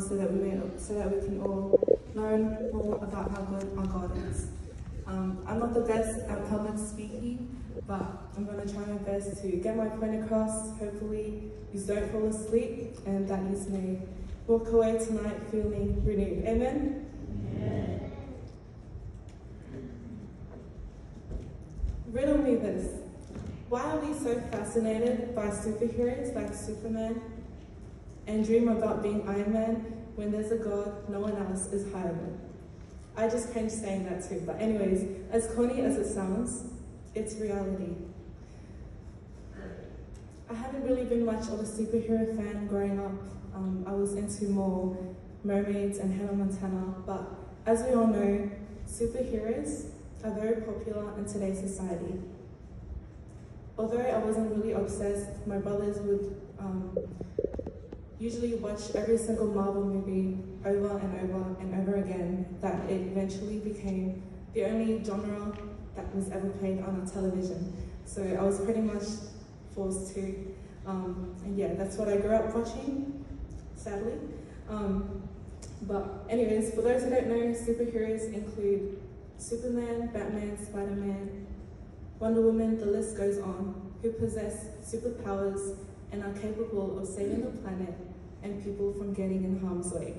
so that we can all learn more about how good our God is. I'm not the best at public speaking, but I'm going to try my best to get my point across. Hopefully you don't fall asleep and that you may walk away tonight feeling renewed. Amen? Amen. Riddle me this. Why are we so fascinated by superheroes like Superman and dream about being Iron Man when there's a God no one else is higher than? I just cringe saying that too, but anyways, as corny as it sounds, it's reality. I haven't really been much of a superhero fan growing up. I was into more mermaids and Hannah Montana, but as we all know, superheroes are very popular in today's society. Although I wasn't really obsessed, my brothers would usually watch every single Marvel movie over and over and over again, that it eventually became the only genre that was ever played on our television. So I was pretty much forced to, and yeah, that's what I grew up watching, sadly. But anyways, for those who don't know, superheroes include Superman, Batman, Spider-Man, Wonder Woman, the list goes on, who possess superpowers and are capable of saving the planet and people from getting in harm's way.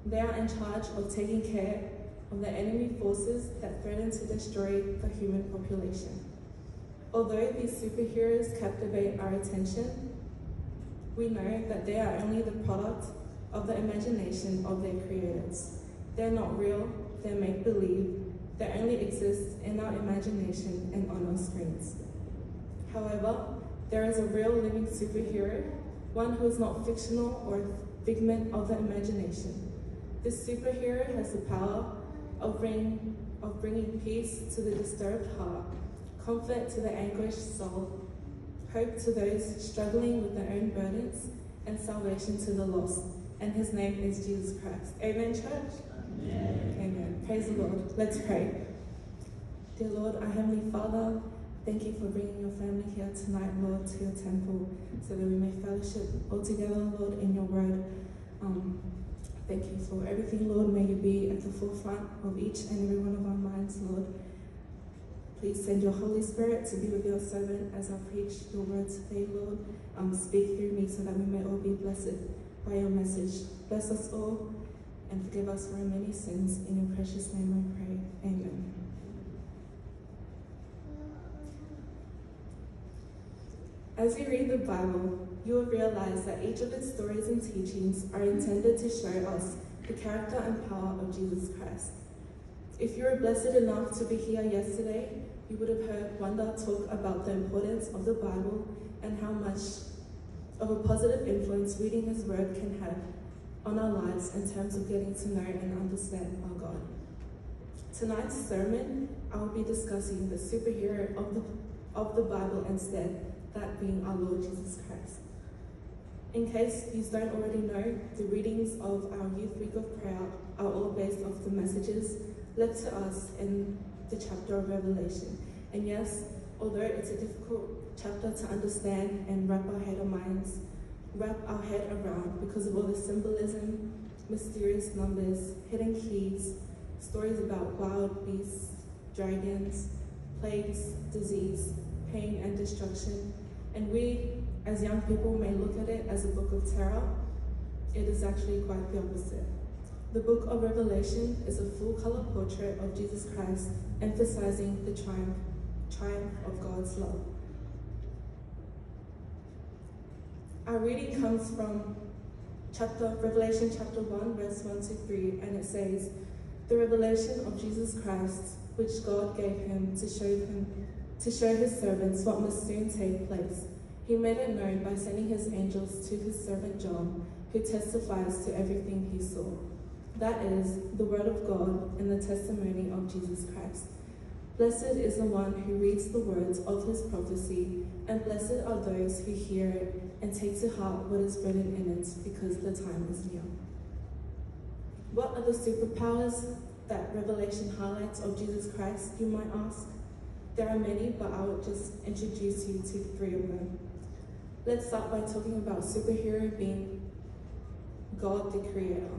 They are in charge of taking care of the enemy forces that threaten to destroy the human population. Although these superheroes captivate our attention, we know that they are only the product of the imagination of their creators. They're not real, they're make-believe, they only exist in our imagination and on our screens. However, there is a real living superhero, one who is not fictional or a figment of the imagination. This superhero has the power of bringing peace to the disturbed heart, comfort to the anguished soul, hope to those struggling with their own burdens, and salvation to the lost. And his name is Jesus Christ. Amen, church? Amen. Amen. Praise the Lord. Let's pray. Dear Lord, our Heavenly Father, thank you for bringing your family here tonight, Lord, to your temple, so that we may fellowship all together, Lord, in your word. Thank you for everything, Lord. May you be at the forefront of each and every one of our minds, Lord. Please send your Holy Spirit to be with your servant as I preach your word today, Lord. Speak through me so that we may all be blessed by your message. Bless us all and forgive us for our many sins. In your precious name I pray. Amen. As you read the Bible, you will realize that each of its stories and teachings are intended to show us the character and power of Jesus Christ. If you were blessed enough to be here yesterday, you would have heard Wanda talk about the importance of the Bible and how much of a positive influence reading his word can have on our lives in terms of getting to know and understand our God. Tonight's sermon, I will be discussing the superhero of the Bible instead, that being our Lord Jesus Christ. In case you don't already know, the readings of our Youth Week of Prayer are all based off the messages left to us in the chapter of Revelation. And yes, although it's a difficult chapter to understand and wrap our head around because of all the symbolism, mysterious numbers, hidden keys, stories about wild beasts, dragons, plagues, disease, pain, and destruction, and we, as young people, may look at it as a book of terror, it is actually quite the opposite. The book of Revelation is a full-color portrait of Jesus Christ, emphasizing the triumph of God's love. Our reading comes from Revelation chapter 1, verse 1 to 3, and it says, "The revelation of Jesus Christ, which God gave him to show his servants what must soon take place. He made it known by sending his angels to his servant John, who testifies to everything he saw. That is, the word of God and the testimony of Jesus Christ. Blessed is the one who reads the words of his prophecy, and blessed are those who hear it and take to heart what is written in it, because the time is near." What are the superpowers that Revelation highlights of Jesus Christ, you might ask? There are many, but I will just introduce you to 3 of them. Let's start by talking about superhero being God the Creator.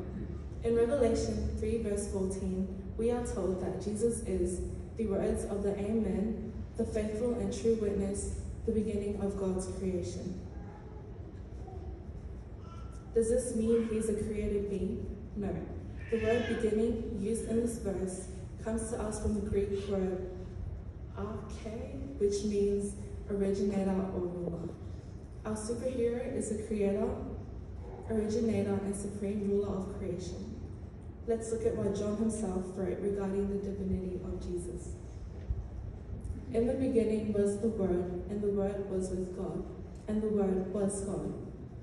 In Revelation 3 verse 14, we are told that Jesus is the words of the Amen, the faithful and true witness, the beginning of God's creation. Does this mean he's a created being? No. The word beginning used in this verse comes to us from the Greek word arche, which means originator or ruler. Our superhero is the creator, originator, and supreme ruler of creation. Let's look at what John himself wrote regarding the divinity of Jesus. In the beginning was the Word, and the Word was with God, and the Word was God.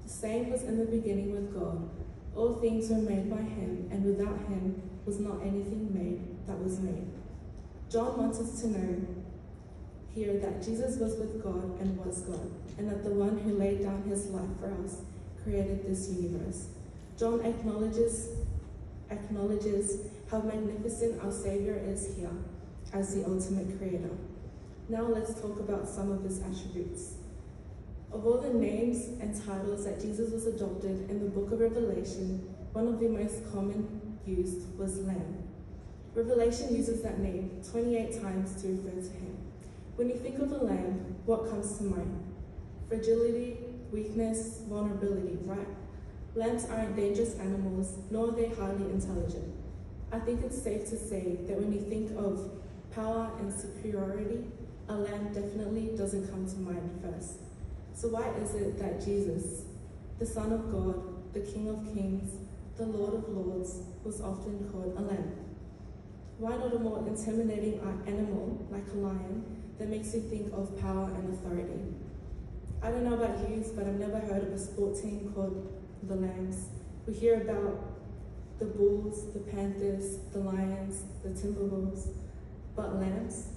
The same was in the beginning with God. All things were made by him, and without him was not anything made that was made. John wants us to know here that Jesus was with God and was God, and that the one who laid down his life for us created this universe. John acknowledges how magnificent our Savior is here as the ultimate creator. Now let's talk about some of his attributes. Of all the names and titles that Jesus was adopted in the book of Revelation, one of the most common used was Lamb. Revelation uses that name 28 times to refer to him. When you think of a lamb, what comes to mind? Fragility, weakness, vulnerability, right? Lambs aren't dangerous animals, nor are they highly intelligent. I think it's safe to say that when you think of power and superiority, a lamb definitely doesn't come to mind first. So why is it that Jesus, the Son of God, the King of Kings, the Lord of Lords, was often called a lamb? Why not a more intimidating animal like a lion that makes you think of power and authority? I don't know about you, but I've never heard of a sport team called the Lambs. We hear about the Bulls, the Panthers, the Lions, the Timberwolves, but lambs?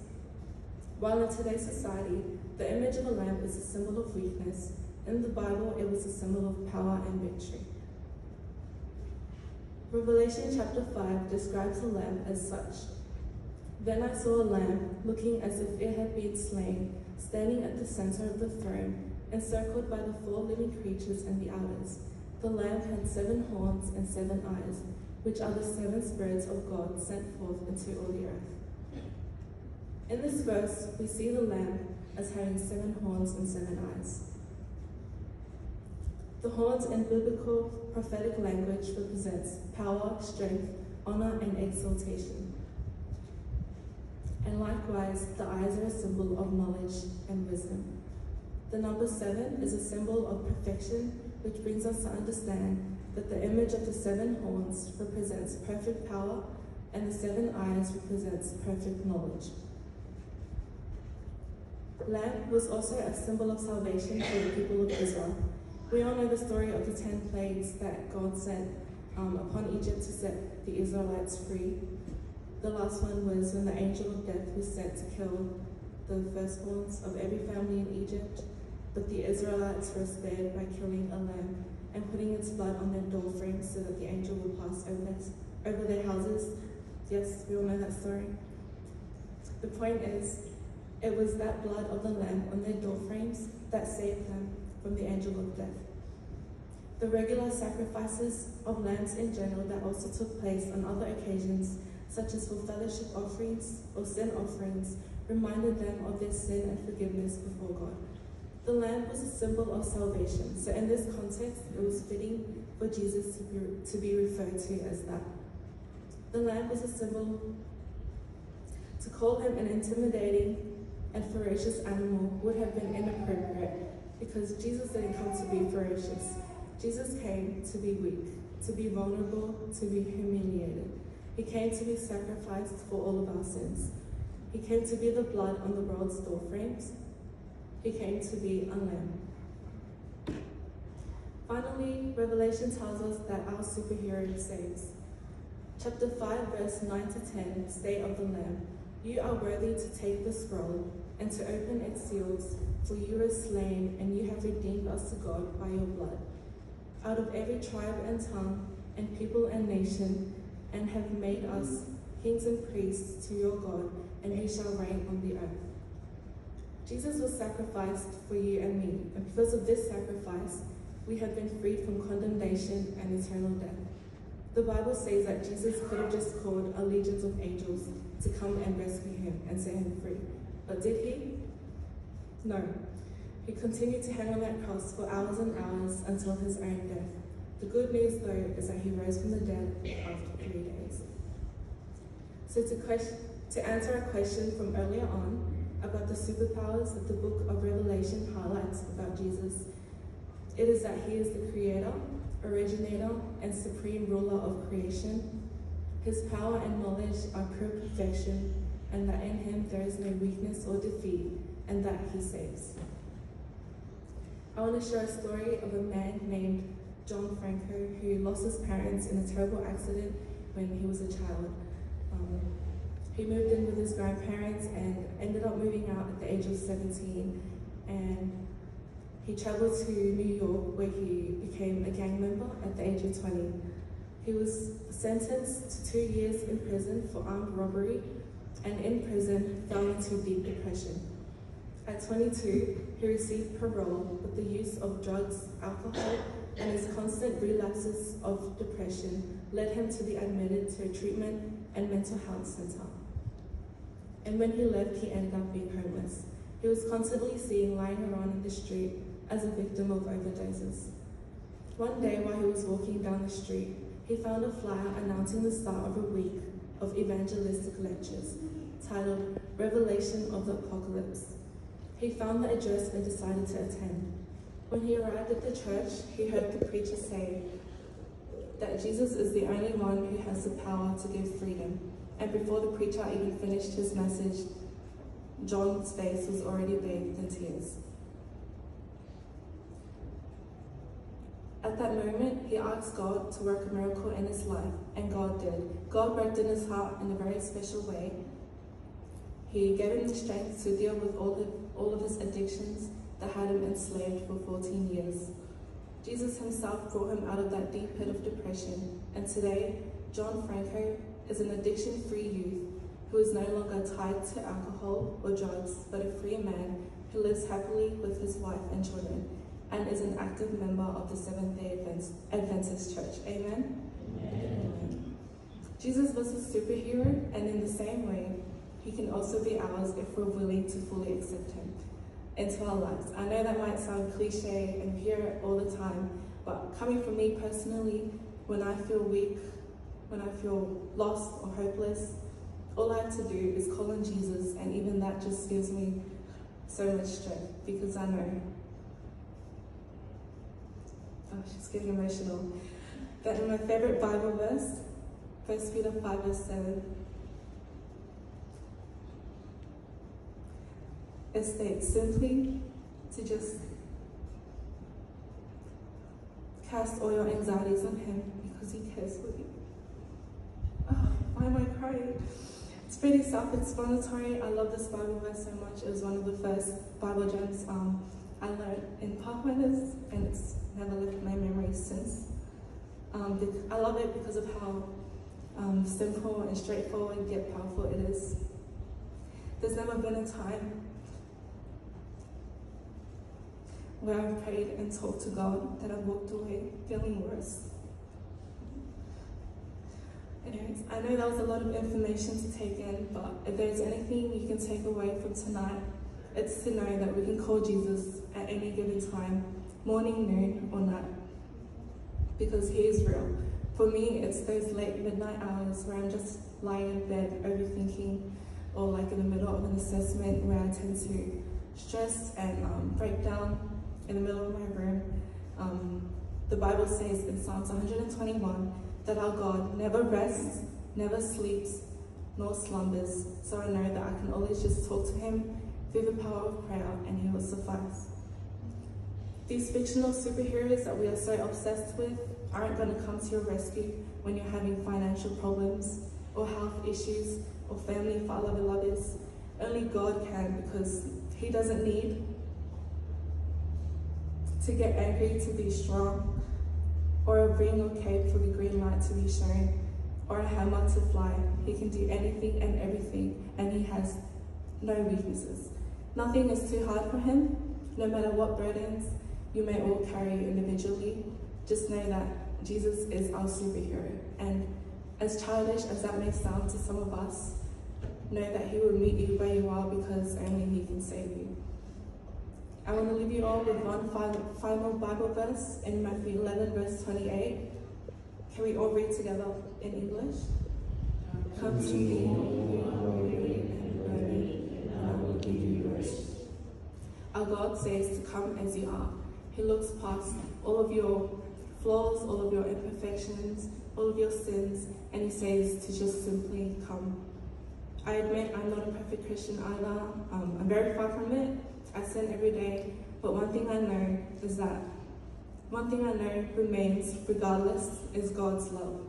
While in today's society, the image of a lamb is a symbol of weakness, in the Bible it was a symbol of power and victory. Revelation chapter 5 describes a lamb as such. Then I saw a lamb, looking as if it had been slain, standing at the center of the throne, encircled by the 4 living creatures and the elders. The lamb had 7 horns and 7 eyes, which are the 7 spirits of God sent forth into all the earth. In this verse, we see the lamb as having 7 horns and 7 eyes. The horns in biblical prophetic language represents power, strength, honor, and exaltation. And likewise, the eyes are a symbol of knowledge and wisdom. The number 7 is a symbol of perfection, which brings us to understand that the image of the 7 horns represents perfect power, and the 7 eyes represents perfect knowledge. Lamb was also a symbol of salvation for the people of Israel. We all know the story of the 10 plagues that God sent upon Egypt to set the Israelites free. The last one was when the angel of death was sent to kill the firstborns of every family in Egypt, but the Israelites were spared by killing a lamb and putting its blood on their door frames so that the angel would pass over their houses. Yes, we all know that story. The point is, it was that blood of the lamb on their door frames that saved them from the angel of death. The regular sacrifices of lambs in general that also took place on other occasions, such as for fellowship offerings or sin offerings, reminded them of their sin and forgiveness before God. The lamb was a symbol of salvation, so in this context, it was fitting for Jesus to be referred to as that. The lamb was a symbol. To call him an intimidating and ferocious animal would have been inappropriate, because Jesus didn't come to be ferocious. Jesus came to be weak, to be vulnerable, to be humiliated. He came to be sacrificed for all of our sins. He came to be the blood on the world's door frames. He came to be a lamb. Finally, Revelation tells us that our superhero saves. Chapter 5, verse 9 to 10 state of the Lamb, "You are worthy to take the scroll and to open its seals, for you were slain, and you have redeemed us to God by your blood, out of every tribe and tongue and people and nation, and have made us kings and priests to your God, and we shall reign on the earth." Jesus was sacrificed for you and me, and because of this sacrifice, we have been freed from condemnation and eternal death. The Bible says that Jesus could have just called a legion of angels to come and rescue him and set him free. But did he? No. He continued to hang on that cross for hours and hours until his own death. The good news, though, is that he rose from the dead after 3 days. So to answer a question from earlier on about the superpowers that the book of Revelation highlights about Jesus, it is that he is the creator, originator, and supreme ruler of creation. His power and knowledge are pure perfection, and that in him there is no weakness or defeat, and that he saves. I want to share a story of a man named John Franco who lost his parents in a terrible accident when he was a child. He moved in with his grandparents and ended up moving out at the age of 17, and he traveled to New York where he became a gang member at the age of 20. He was sentenced to 2 years in prison for armed robbery, and in prison fell into deep depression. At 22, he received parole, but the use of drugs, alcohol, and his constant relapses of depression led him to be admitted to a treatment and mental health center. And when he left, he ended up being homeless. He was constantly seen lying around in the street as a victim of overdoses. One day, while he was walking down the street, he found a flyer announcing the start of a week of evangelistic lectures titled Revelation of the Apocalypse. He found the address and decided to attend. When he arrived at the church, he heard the preacher say that Jesus is the only one who has the power to give freedom. And before the preacher even finished his message, John's face was already bathed in tears. At that moment, he asked God to work a miracle in his life, and God did. God worked in his heart in a very special way. He gave him the strength to deal with all of his addictions that had him enslaved for 14 years. Jesus himself brought him out of that deep pit of depression, and today, John Franco is an addiction-free youth who is no longer tied to alcohol or drugs, but a free man who lives happily with his wife and children, and is an active member of the Seventh-day Adventist Church. Amen? Amen. Jesus was a superhero, and in the same way, he can also be ours if we're willing to fully accept him into our lives. I know that might sound cliche and hear it all the time, but coming from me personally, when I feel weak, when I feel lost or hopeless, all I have to do is call on Jesus, and even that just gives me so much strength, because I know, oh, she's getting emotional, that in my favorite Bible verse, 1 Peter 5 verse 7, it states simply to just cast all your anxieties on him because he cares for you. Oh, why am I crying? It's pretty self-explanatory. I love this Bible verse so much. It was one of the first Bible gems I learned in Pathfinders, and it's never left my memory since. I love it because of how simple and straightforward yet powerful it is. There's never been a time where I've prayed and talked to God that I've walked away feeling worse. Anyways, I know that was a lot of information to take in, but if there's anything you can take away from tonight, it's to know that we can call Jesus at any given time, morning, noon, or night, because he is real. For me, it's those late midnight hours where I'm just lying in bed overthinking, or like in the middle of an assessment where I tend to stress and break down in the middle of my room. The Bible says in Psalms 121 that our God never rests, never sleeps, nor slumbers. So I know that I can always just talk to him through the power of prayer, and he will suffice. These fictional superheroes that we are so obsessed with aren't going to come to your rescue when you're having financial problems or health issues or family lovers. Only God can, because he doesn't need to get angry to be strong, or a ring or cape for the green light to be shown, or a hammer to fly. He can do anything and everything, and he has no weaknesses. Nothing is too hard for him, no matter what burdens you may all carry individually, just know that Jesus is our superhero. And as childish as that may sound to some of us, know that he will meet you where you are because only he can save you. I want to leave you all with one final Bible verse in Matthew 11, verse 28. Can we all read together in English? Come to me, all who are weary and burdened, and I will give you rest. Our God says to come as you are. He looks past all of your flaws, all of your imperfections, all of your sins, and he says to just simply come. I admit I'm not a perfect Christian either. I'm very far from it. I sin every day, but one thing I know remains regardless is God's love.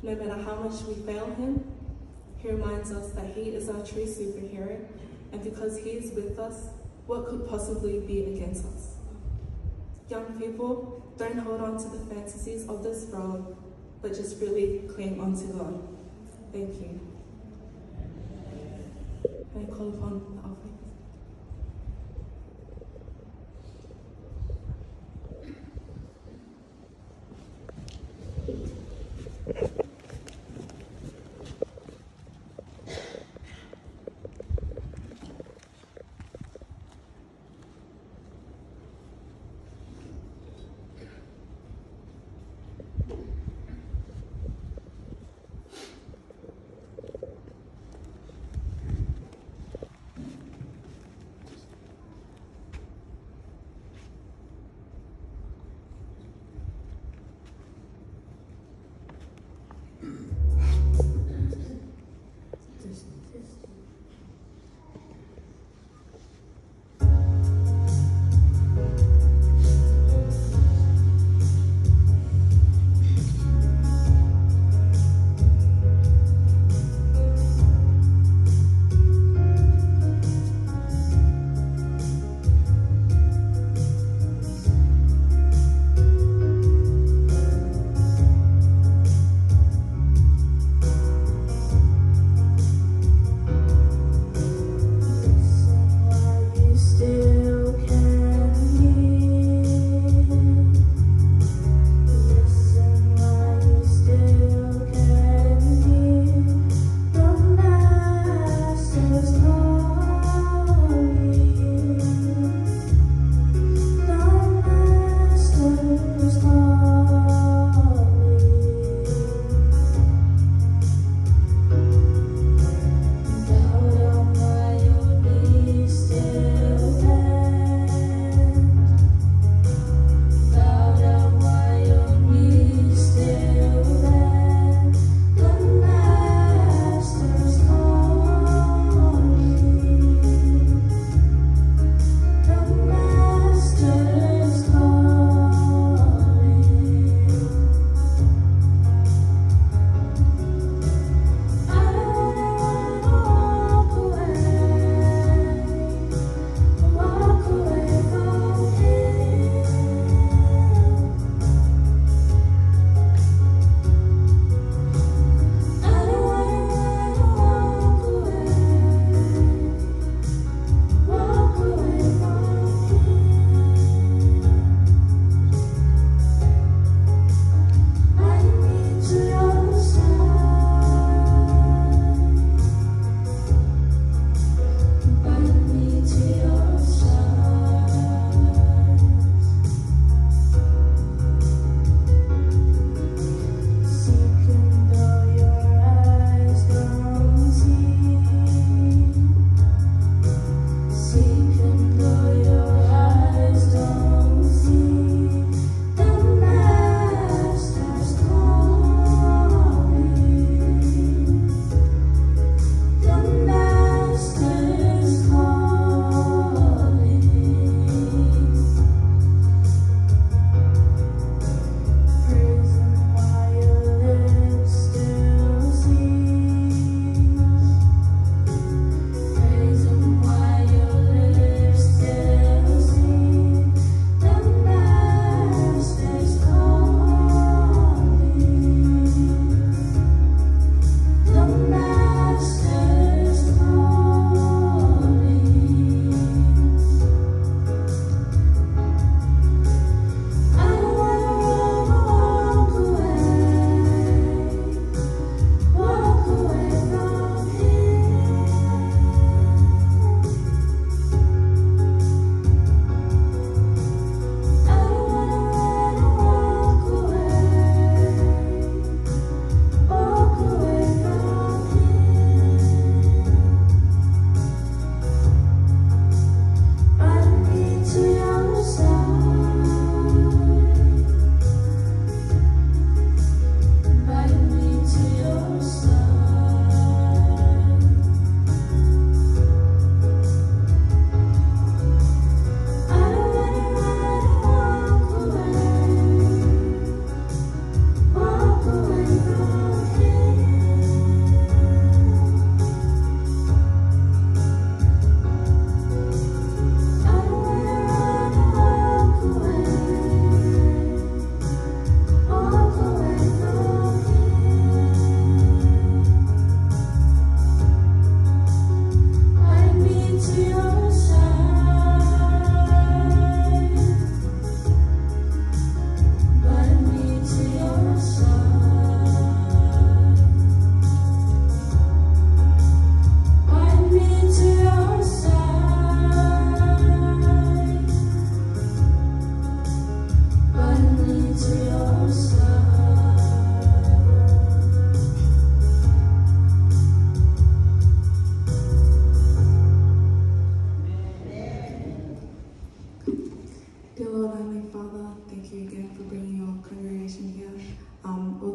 No matter how much we fail him, he reminds us that he is our true superhero, and because he is with us, what could possibly be against us? Young people, don't hold on to the fantasies of this world, but just really cling on to God. Thank you. May I call upon the offering?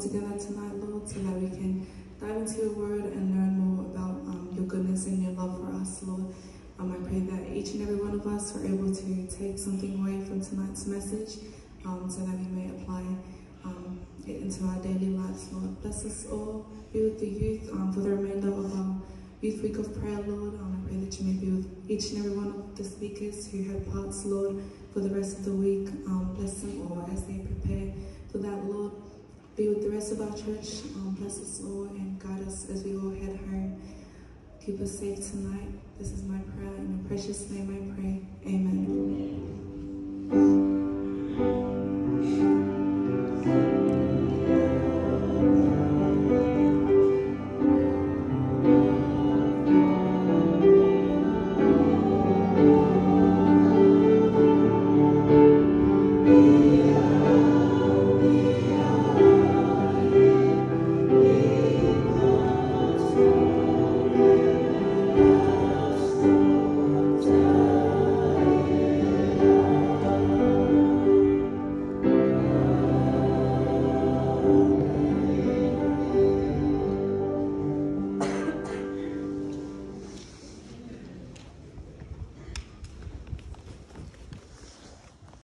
together tonight, Lord, so that we can dive into your word and learn more about your goodness and your love for us, Lord. I pray that each and every one of us are able to take something away from tonight's message so that we may apply it into our daily lives, Lord. Bless us all. Be with the youth for the remainder of our Youth Week of Prayer, Lord. I pray that you may be with each and every one of the speakers who have parts, Lord, for the rest of the week. Bless them all as they prepare for that, Lord. Be with the rest of our church. Bless us all and guide us as we all head home. Keep us safe tonight. This is my prayer. In your precious name I pray. Amen.